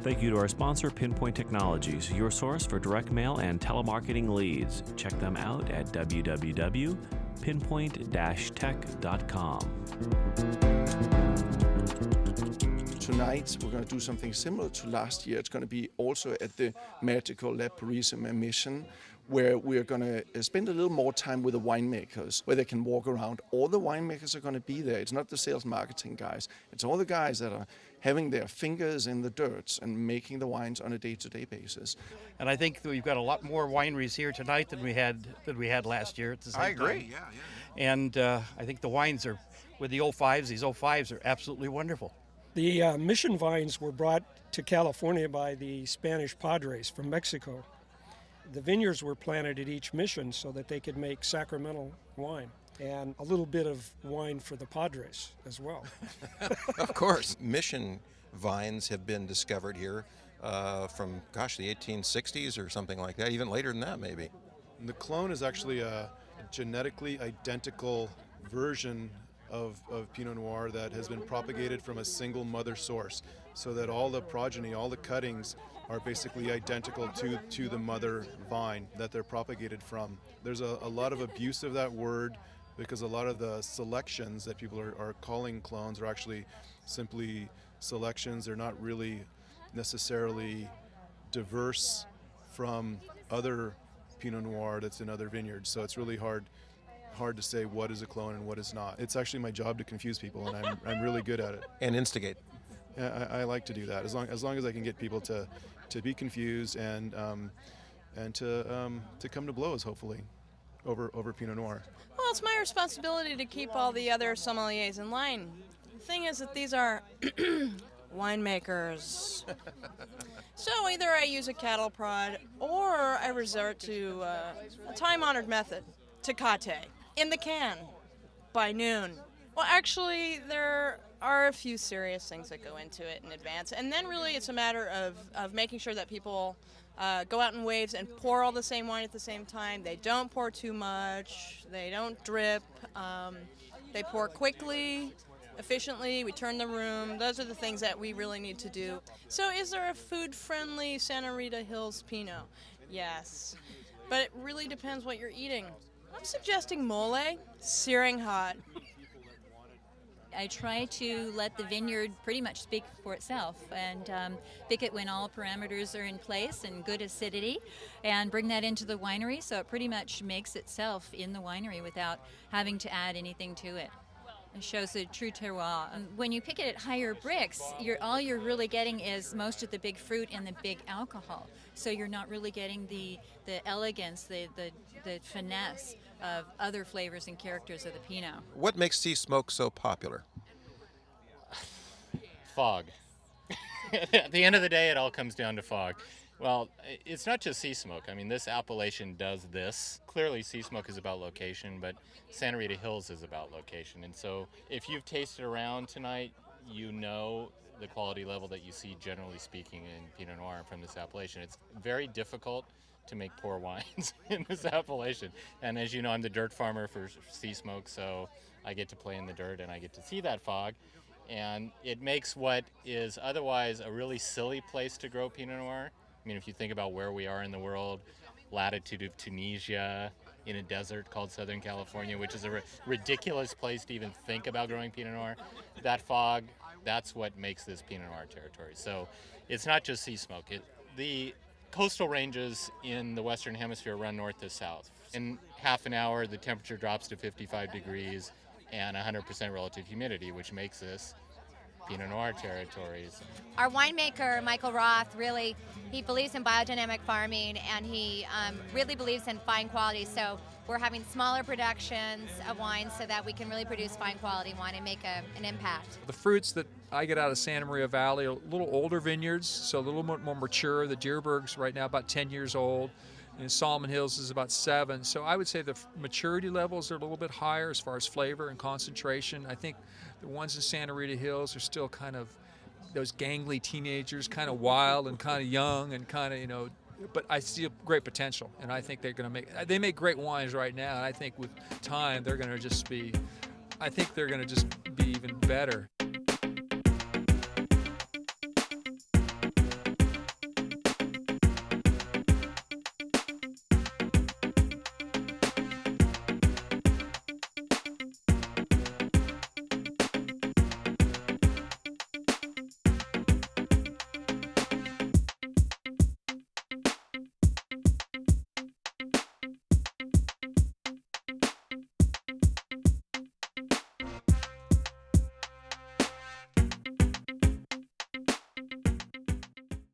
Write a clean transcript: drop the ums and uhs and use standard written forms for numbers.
Thank you to our sponsor, Pinpoint Technologies, your source for direct mail and telemarketing leads. Check them out at www.pinpoint-tech.com. Tonight, we're going to do something similar to last year. It's going to be also at the magical La Purisima Mission, where we're going to spend a little more time with the winemakers, where they can walk around. All the winemakers are going to be there. It's not the sales marketing guys. It's all the guys that are having their fingers in the dirt and making the wines on a day-to-day basis. And I think we've got a lot more wineries here tonight than we had last year at the same time. I agree, yeah. And I think the wines are, with the 05s, these 05s are absolutely wonderful. The mission vines were brought to California by the Spanish Padres from Mexico. The vineyards were planted at each mission so that they could make sacramental wine, and a little bit of wine for the Padres as well. Of course. Mission vines have been discovered here from, the 1860s or something like that, even later than that maybe. And the clone is actually a genetically identical version of Pinot Noir that has been propagated from a single mother source, so that all the progeny, all the cuttings are basically identical to the mother vine that they're propagated from. There's a lot of abuse of that word because a lot of the selections that people are calling clones are actually simply selections. They're not really necessarily diverse from other Pinot Noir that's in other vineyards, so it's really hard to say what is a clone and what is not. It's actually my job to confuse people, and I'm really good at it. And instigate. I like to do that as long as I can get people to be confused and to come to blows, hopefully, over Pinot Noir. Well, it's my responsibility to keep all the other sommeliers in line. The thing is that these are winemakers. So either I use a cattle prod or I resort to a time-honored method, tecate, in the can, by noon. Well, actually, there are a few serious things that go into it in advance. And then really it's a matter of making sure that people go out in waves and pour all the same wine at the same time. They don't pour too much. They don't drip. They pour quickly, efficiently. We turn the room. Those are the things that we really need to do. So is there a food-friendly Santa Rita Hills Pinot? Yes. But it really depends what you're eating. I'm suggesting mole, searing hot. I try to let the vineyard pretty much speak for itself and pick it when all parameters are in place and good acidity, and bring that into the winery so it pretty much makes itself in the winery without having to add anything to it. It shows the true terroir. When you pick it at higher bricks, all you're really getting is most of the big fruit and the big alcohol. So you're not really getting the elegance, the finesse of other flavors and characters of the Pinot. What makes sea smoke so popular? Fog. At the end of the day, it all comes down to fog. Well, it's not just sea smoke. I mean, this appellation does this. Clearly, sea smoke is about location, but Santa Rita Hills is about location. And so if you've tasted around tonight, you know the quality level that you see, generally speaking, in Pinot Noir from this appellation. It's very difficult to make poor wines in this appellation. And as you know, I'm the dirt farmer for sea smoke, so I get to play in the dirt and I get to see that fog. And it makes what is otherwise a really silly place to grow Pinot Noir. I mean, if you think about where we are in the world, latitude of Tunisia, in a desert called Southern California, which is a ridiculous place to even think about growing Pinot Noir, that fog, that's what makes this Pinot Noir territory. So it's not just sea smoke. The coastal ranges in the Western Hemisphere run north to south. In half an hour, the temperature drops to 55 degrees and 100% relative humidity, which makes this Pinot Noir territories. Our winemaker, Michael Roth, he believes in biodynamic farming, and he really believes in fine quality. So we're having smaller productions of wine so that we can really produce fine quality wine and make an impact. The fruits that I get out of Santa Maria Valley are a little older vineyards, so a little more mature. The Deerberg's right now about 10 years old, and Solomon Hills is about 7. So I would say the maturity levels are a little bit higher as far as flavor and concentration. I think the ones in Santa Rita Hills are still kind of those gangly teenagers, kind of wild and kind of young and kind of, but I see a great potential, and I think they make great wines right now, and I think with time they're going to just be even better.